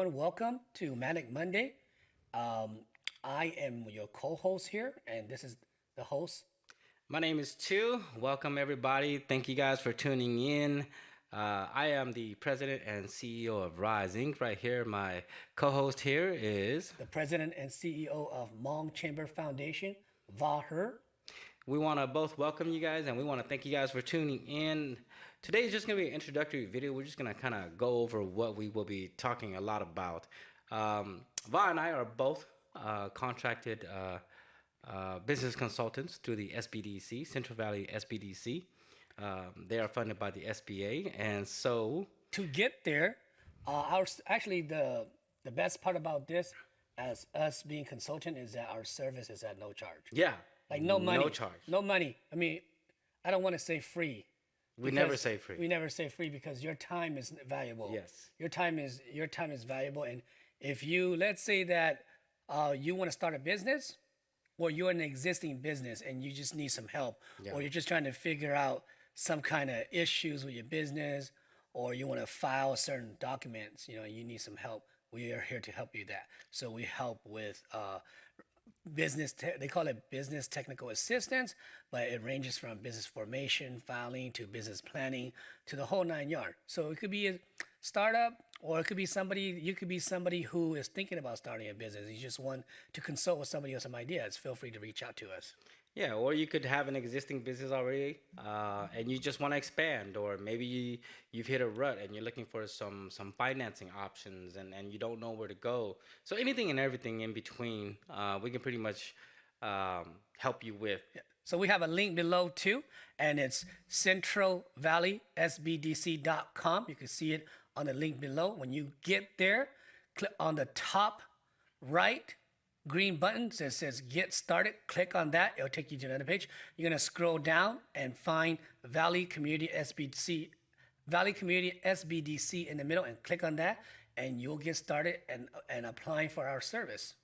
everyone. Welcome to Manic Monday. Um, I am your co-host here, and this is the host. My name is Chu. Welcome, everybody. Thank you guys for tuning in. I am the president and CEO of Rise Inc. Right here, my co host here is. The president and CEO of Hmong Chamber Foundation, Vaher. We want to both welcome you guys and we want to thank you guys for tuning in. Today is just going to be an introductory video. We're just going to kind of go over what we will be talking a lot about. Va and I are both contracted business consultants through the SBDC, Central Valley SBDC. They are funded by the SBA, and so To get there, actually the best part about this, as us being consultant, is that our service is at no charge. yeah, Like no money, no charge. no money. I mean, I don't want to say free. We never Because say free. We never say free because your time is valuable. Yes. Your time is valuable, and if you, let's say that you want to start a business, or you're in an existing business and you just need some help, Yeah. or you're just trying to figure out some kind of issues with your business, or you want to file certain documents, you need some help. We are here to help you that. So we help with they call it business technical assistance, but it ranges from business formation, filing, to business planning, to the whole nine yard. So it could be a startup, or it could be you could be somebody who is thinking about starting a business. You just want to consult with somebody on some ideas. Feel free to reach out to us. Yeah, or you could have an existing business already, and you just want to expand, or maybe you've hit a rut and you're looking for some financing options, and you don't know where to go. So anything and everything in between, we can pretty much help you with. So we have a link below too, and it's centralvalleysbdc.com. You can see it on the link below. When you get there, click on the top right green button that says Get Started. Click on that. It'll take you to another page. You're gonna scroll down and find Valley Community SBDC in the middle, and click on that, and you'll get started and applying for our service.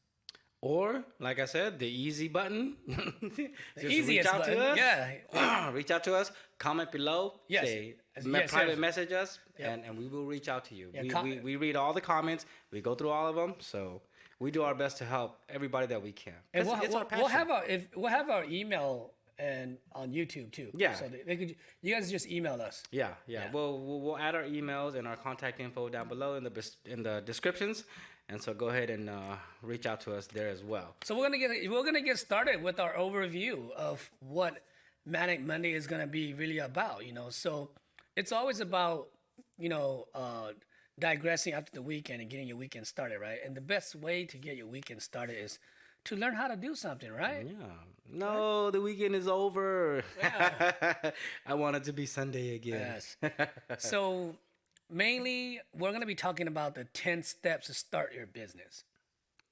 Or, like I said, the easy button. Just reach Easiest out button. to us. Yeah. Reach out to us. Comment below. Yes. Say, Yes, private yes. message us, Yeah. and we will reach out to you. Yeah, We read all the comments. We go through all of them. So we do our best to help everybody that we can. And It's our we'll passion. we'll have our email and on YouTube too. Yeah. So they could, you guys just email us. Yeah. Yeah. We'll add our emails and our contact info down below in the descriptions, and so go ahead and reach out to us there as well. So we're gonna get started with our overview of what Manic Monday is gonna be really about. So it's always about digressing after the weekend and getting your weekend started, right? And the best way to get your weekend started is to learn how to do something, right? Yeah. No, the weekend is over. I want it to be Sunday again. Yes. So mainly, we're going to be talking about the 10 steps to start your business.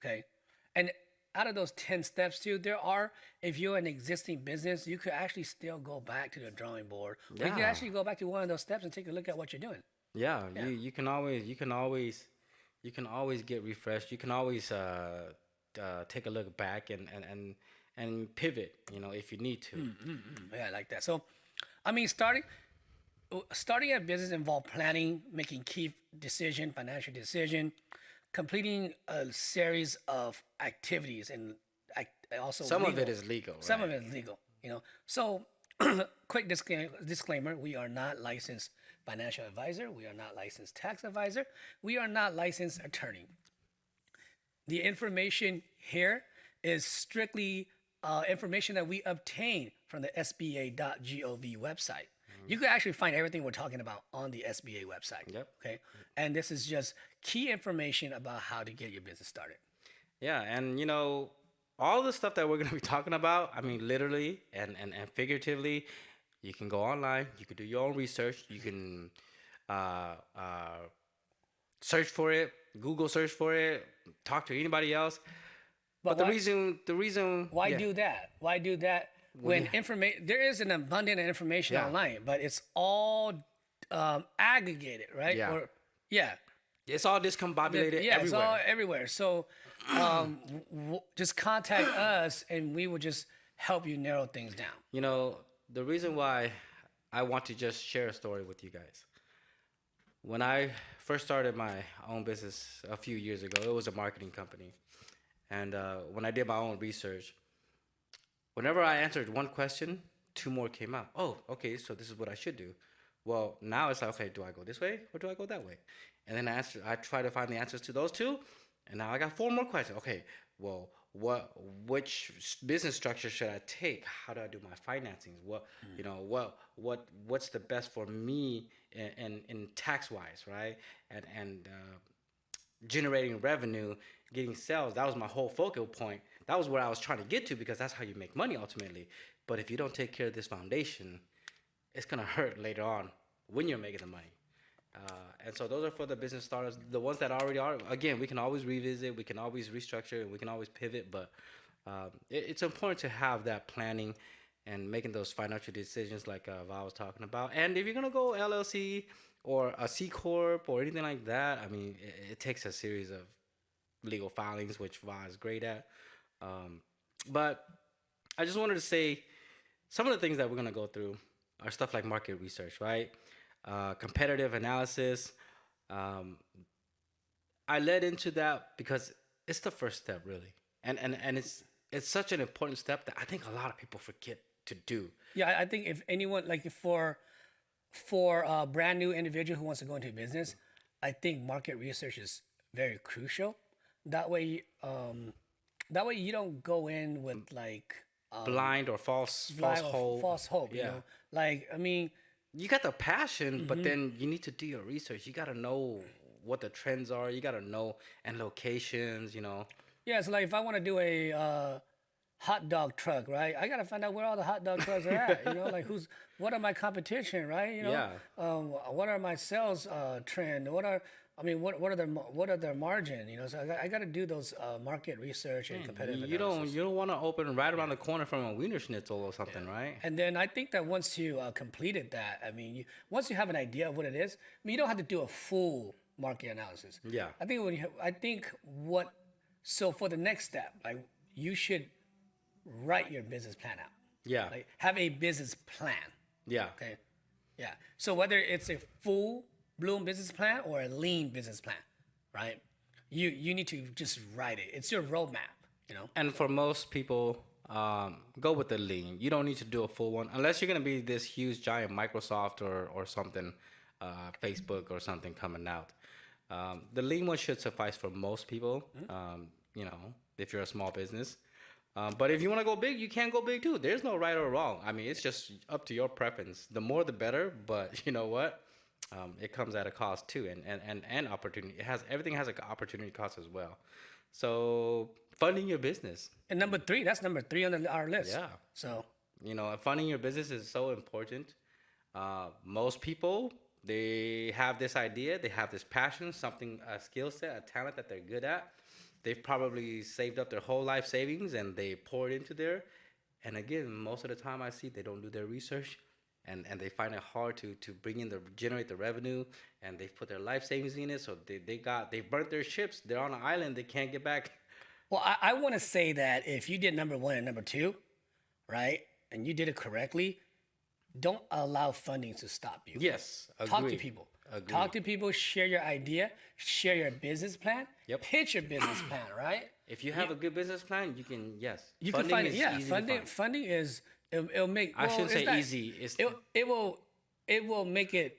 Okay. And out of those 10 steps, too, if you're an existing business, you could actually still go back to the drawing board. Or you could Yeah. actually go back to one of those steps and take a look at what you're doing. Yeah, you can always get refreshed. You can always take a look back and pivot, if you need to. Yeah, I like that. So, I mean, starting a business involves planning, making key financial decision, completing a series of activities, and also Some of legal. it is legal, Some right? of it is legal. So, quick disclaimer: we are not licensed financial advisor. We are not licensed tax advisor. We are not licensed attorney. The information here is strictly information that we obtain from the SBA.gov website. You can actually find everything we're talking about on the SBA website. Yep. Okay. And this is just key information about how to get your business started. Yeah, and all the stuff that we're gonna be talking about, I mean, literally and figuratively, you can go online, you can do your own research, you can search for it, Google search for it, talk to anybody else. But the why- reason Why yeah. do that? Why do that when there is an abundance of information Yeah. online, but it's all aggregated, right? Yeah. Yeah. It's all discombobulated Yeah, everywhere. it's all everywhere. So just contact us, and we will just help you narrow things down. The reason why I want to just share a story with you guys. when I first started my own business a few years ago, it was a marketing company. And when I did my own research, whenever I answered one question, two more came out. Oh, okay, so this is what I should do. Well, now it's like, okay, do I go this way or do I go that way? And then I try to find the answers to those two, and now I got four more questions. Okay, well, which business structure should I take? How do I do my financings? What's the best for me in tax wise, right? And generating revenue, getting sales. That was my whole focal point. That was where I was trying to get to because that's how you make money ultimately. But if you don't take care of this foundation, it's gonna hurt later on when you're making the money. And so those are for the business starters. The ones that already are, again, we can always revisit, we can always restructure, and we can always pivot. But it's important to have that planning and making those financial decisions like Val was talking about. And if you're gonna go LLC or a C corp or anything like that, I mean, it takes a series of legal filings, which Val is great at. But I just wanted to say some of the things that we're gonna go through are stuff like market research, right? Competitive analysis. Um, I led into that because it's the first step, really, and it's such an important step that I think a lot of people forget to do. Yeah, I think if anyone like if for a brand new individual who wants to go into business, I think market research is very crucial. That way, that way you don't go in with like Blind or false blind or hope. false hope. You Yeah. know, like I mean, You got the passion, but then you need to do your research. You got to know what the trends are. You got to know and locations. yeah. So like if I want to do a hot dog truck, right? I gotta find out where all the hot dog trucks are at. You know, like what are my competition, right? You know, Yeah. what are my sales trend? What are their margin? You know, so I got to do those market research and competitive analysis. You don't want to open right around the corner from a Wiener Schnitzel or something, right? And then I think that once you completed that, I mean, once you have an idea of what it is, I mean, you don't have to do a full market analysis. Yeah. I think so for the next step, like you should write your business plan out. Yeah. Like have a business plan. Yeah. Okay. Yeah. So whether it's a full bloom business plan or a lean business plan, right? You need to just write it. It's your roadmap. You know. And for most people, go with the lean. You don't need to do a full one unless you're gonna be this huge giant Microsoft or something, Facebook or something coming out. The lean one should suffice for most people. If you're a small business. But if you want to go big, you can go big too. There's no right or wrong. I mean, it's just up to your preference. The more, the better. But you know what? It comes at a cost too, and opportunity. Everything has an opportunity cost as well. So funding your business. And that's number three on our list. Yeah. So Funding your business is so important. Most people they have this idea, they have this passion, something, a skill set, a talent that they're good at. They've probably saved up their whole life savings and they pour it into there. And again, most of the time I see they don't do their research and they find it hard to generate the revenue, and they've put their life savings in it. So they've burnt their ships. They're on an island. They can't get back. well, I want to say that if you did number one and number two, right, and you did it correctly, don't allow funding to stop you. Yes. Talk to Agree. people. Agree. Talk to people. Share your idea. Share your business plan. Yep. Pitch your business plan. Right. If you have a good business plan, you can, yes. You Funding can find it. is Yeah. easy to find. Funding is it'll make. I shouldn't it's say not- easy. It will make it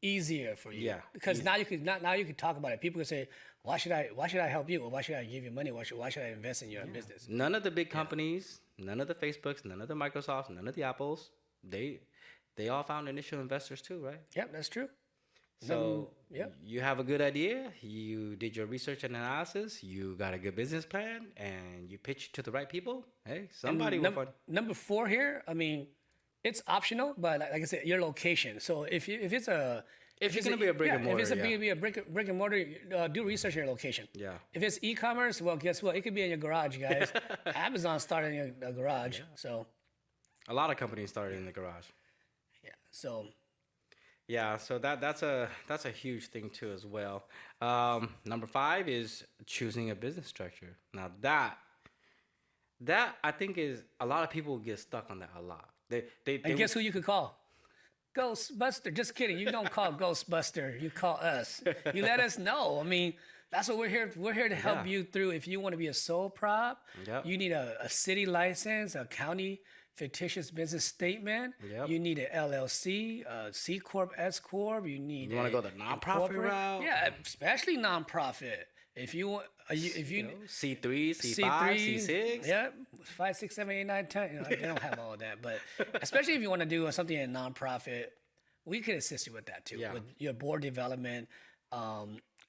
easier for you. Yeah, Because now you can talk about it. People can say, why should I help you, or why should I give you money? Why should I invest in your business? None of the big companies, none of the Facebooks, none of the Microsofts, none of the Apples, they all found initial investors too, right? Yep, that's true. So Yep. you have a good idea, you did your research and analysis, you got a good business plan, and you pitch it to the right people. Hey, somebody will find. Number four here, I mean, it's optional, but like I said, your location. So if it's gonna be a brick and mortar, if it's yeah. be a brick and mortar, do research on your location. Yeah. If it's e-commerce, well, guess what? It could be in your garage, guys. Amazon started in your garage, so A lot of companies started in the garage. yeah. So Yeah, so that's a huge thing too as well. Number 5 is choosing a business structure. Now that I think is a lot of people get stuck on that a lot. They and guess who you could call? Ghostbuster. Just kidding. You don't call Ghostbuster. You call us. You let us know. I mean, that's what we're here. We're here to help Yeah. you through. If you want to be a sole prop, Yep. you need a city license, a county fictitious business statement. Yep. You need an LLC, a C corp, S corp. You need. You wanna a go the nonprofit incorporate- route? Yeah, especially nonprofit. If you want, if you C3, C5, C6. yeah, 5, 6, 7, 8, 9, 10. You know, they don't have all that, but especially if you want to do something in nonprofit, we could assist you with that too, Yeah. with your board development,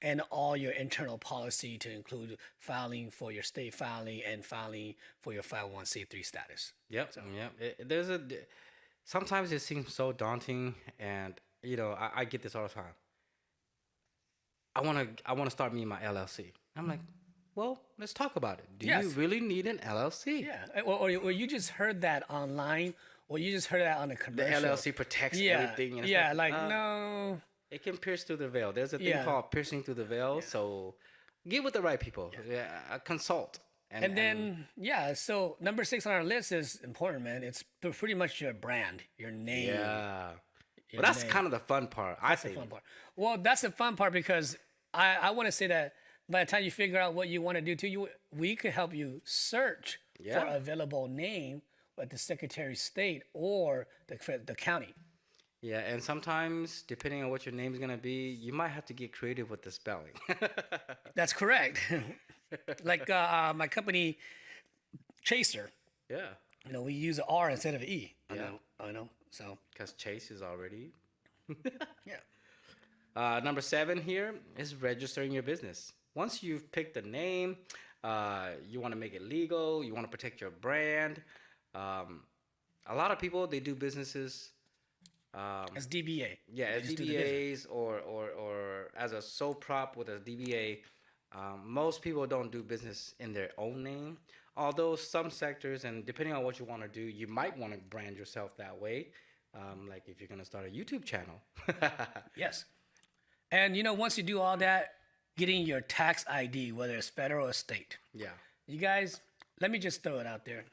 and all your internal policy to include filing for your state filing and filing for your 501c3 status. Yep. Yep. Sometimes it seems so daunting, and I get this all the time. I wanna start me my LLC. I'm like, well, let's talk about it. Do you Yes. really need an LLC? Yeah, or you just heard that online, or you just heard that on a The commercial. LLC protects yeah, everything. And it's yeah, no. It can pierce through the veil. There's a thing Yeah. called piercing through the veil. So get with the right people. Yeah, consult. And then, yeah, so number 6 on our list is important, man. It's pretty much your brand, your name. yeah. your Well, that's name. kind of the fun part. I That's the think. fun part. Well, that's the fun part because I want to say that by the time you figure out what you want to do too, we could help you search for Yeah. available name at the Secretary of State or the county. Yeah, and sometimes, depending on what your name's gonna be, you might have to get creative with the spelling. That's correct. Like my company, Chaser. yeah, We use an R instead of an E. Yeah. I know. So because Chase is already. yeah. Number 7 here is registering your business. Once you've picked a name, you want to make it legal. You want to protect your brand. A lot of people, they do businesses. As DBA. Yeah, You as just do the business. DBAs or as a sole prop with a DBA. Most people don't do business in their own name. Although some sectors, and depending on what you want to do, you might want to brand yourself that way. Like if you're going to start a YouTube channel. Yes. And once you do all that, getting your tax ID, whether it's federal or state. Yeah. You guys, let me just throw it out there.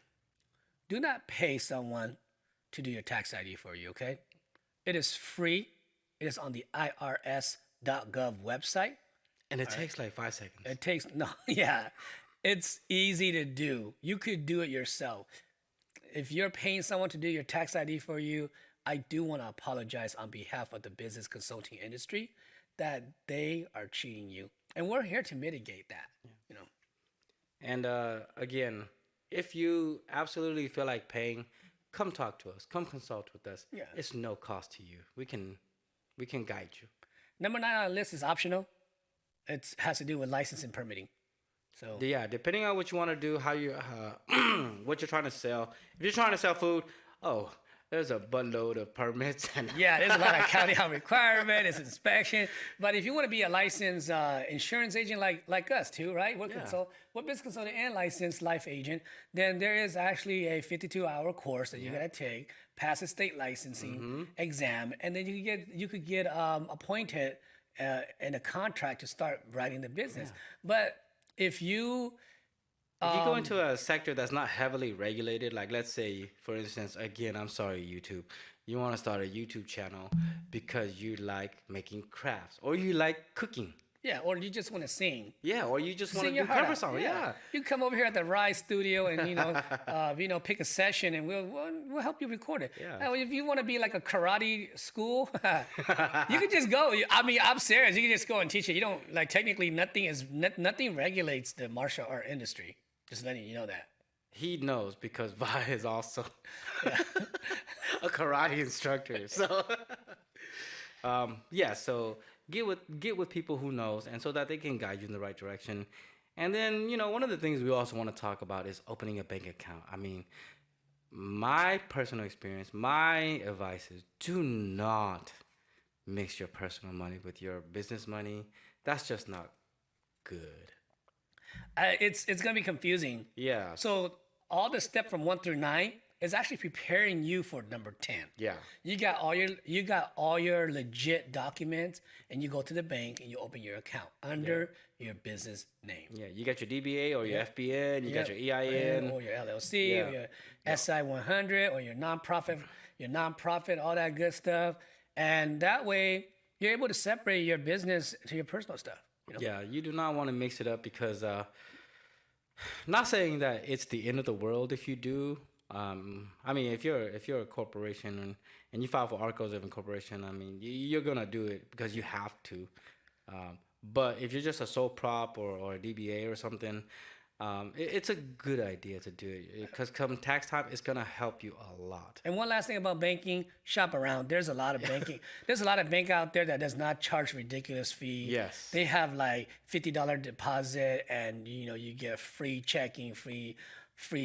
Do not pay someone to do your tax ID for you, okay? It is free. It is on the irs.gov website. And it takes like 5 seconds. It takes, no, yeah. It's easy to do. You could do it yourself. If you're paying someone to do your tax ID for you, I do want to apologize on behalf of the business consulting industry that they are cheating you. And we're here to mitigate that, And again, if you absolutely feel like paying, come talk to us. Come consult with us. Yeah. It's no cost to you. We can guide you. Number 9 on the list is optional. It has to do with license and permitting. So Yeah, depending on what you want to do, how you what you're trying to sell. If you're trying to sell food, there's a buttload of permits and yeah, there's a lot of county requirement, it's inspection. But if you want to be a licensed insurance agent like us too, right? We're business consultant and licensed life agent. Then there is actually a 52-hour course that you gotta take, pass a state licensing exam, and then you could get appointed in a contract to start writing the business. But if you go into a sector that's not heavily regulated, like let's say, for instance, again, I'm sorry, YouTube, you want to start a YouTube channel because you like making crafts or you like cooking. yeah, or you just want to sing. Yeah, or you just want to Sing do your heart cover out. songs. Yeah. You come over here at the Rise Studio and pick a session and we'll help you record it. Yeah. Now, if you want to be like a karate school, you can just go. I mean, I'm serious. You can just go and teach it. You don't technically nothing regulates the martial art industry. Just letting you know that. He knows because Vi is also a karate instructor. So so get with people who knows, and so that they can guide you in the right direction. And then, one of the things we also want to talk about is opening a bank account. I mean, my personal experience, my advice is do not mix your personal money with your business money. That's just not good. It's gonna be confusing. Yeah. So all the step from 1 through 9 is actually preparing you for number 10. Yeah. You got all your legit documents, and you go to the bank and you open your account under your business name. Yeah, you got your DBA or your FBN, you got your Yep. EIN. or your LLC, or Yeah. your SI 100, or your nonprofit. your nonprofit, all that good stuff. And that way you're able to separate your business to your personal stuff. You know? Yeah, you do not want to mix it up because not saying that it's the end of the world if you do. I mean, if you're a corporation and you file for articles of incorporation, I mean, you're gonna do it because you have to. But if you're just a sole prop or a DBA or something, it's a good idea to do it because come tax time, it's gonna help you a lot. And one last thing about banking, shop around. There's a lot of banking. There's a lot of bank out there that does not charge ridiculous fee. Yes. They have like $50 deposit, and you get free checking, free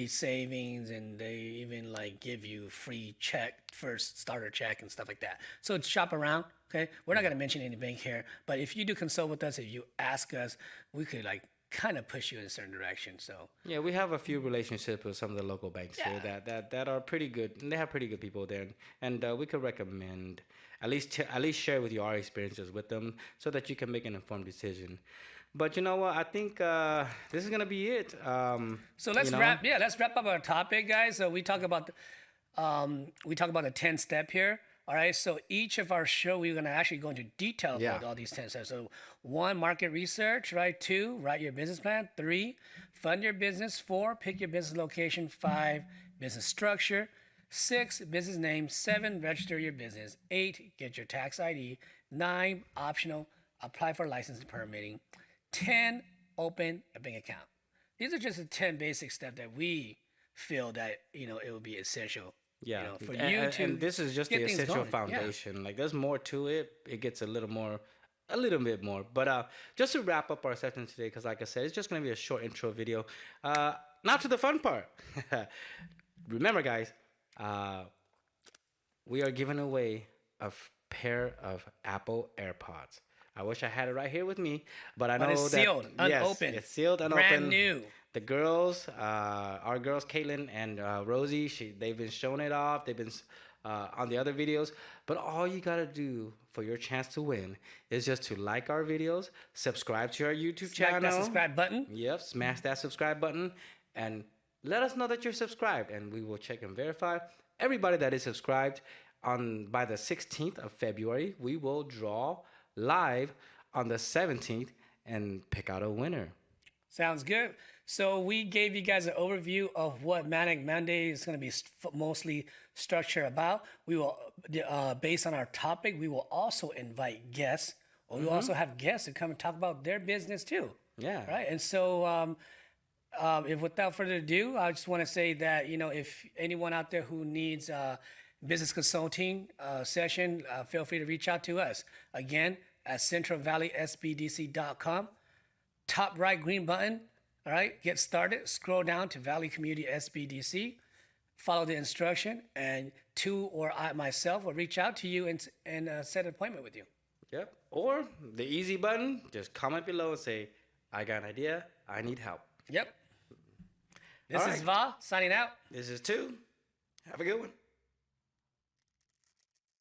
savings, and they even like give you free check, first starter check and stuff like that. So shop around. Okay, we're not gonna mention any bank here, but if you do consult with us, if you ask us, we could like kind of push you in a certain direction. So Yeah, we have a few relationships with some of the local banks here that are pretty good, and they have pretty good people there, and we could recommend at least share with you our experiences with them so that you can make an informed decision. But you know what? I think this is gonna be it. so let's you know? wrap. Yeah, let's wrap up our topic, guys. So we talk about the 10 step here. All right. So each of our show, we're gonna actually go into detail about all these 10 steps. So 1, market research. Right. 2, write your business plan. 3, fund your business. 4, pick your business location. 5, business structure. 6, business name. 7, register your business. 8, get your tax ID. 9, optional, apply for license and permitting. 10, open a bank account. These are just the 10 basic steps that we feel that it would be essential. Yeah, For you to and this is just get the things essential going. foundation. Like, there's more to it. It gets a little bit more. But just to wrap up our session today, because like I said, it's just gonna be a short intro video. Now to the fun part. Remember, guys, we are giving away a pair of Apple AirPods. I wish I had it right here with me, but I know it's that sealed, unopened, it's sealed, unopened, brand new. The girls, our girls, Caitlin and Rosie, they've been showing it off. They've been on the other videos. But all you gotta do for your chance to win is just to like our videos, subscribe to our YouTube channel. Smack that subscribe button. Yep, smash that subscribe button, and let us know that you're subscribed, and we will check and verify everybody that is subscribed. By the 16th of February, we will draw live on the 17th and pick out a winner. Sounds good. So we gave you guys an overview of what Manic Monday is going to be mostly structured about. We will, based on our topic, we will also invite guests, or we will also have guests to come and talk about their business too. Yeah. Right. And so, if without further ado, I just want to say that if anyone out there who needs business consulting session, feel free to reach out to us again at centralvalleysbdc.com. Top right green button. All right, get started. Scroll down to Valley Community SBDC. Follow the instruction, and myself will reach out to you and set an appointment with you. Yep. Or the easy button, just comment below and say, I got an idea. I need help. Yep. This All is right. Va signing out. This is 2. Have a good one.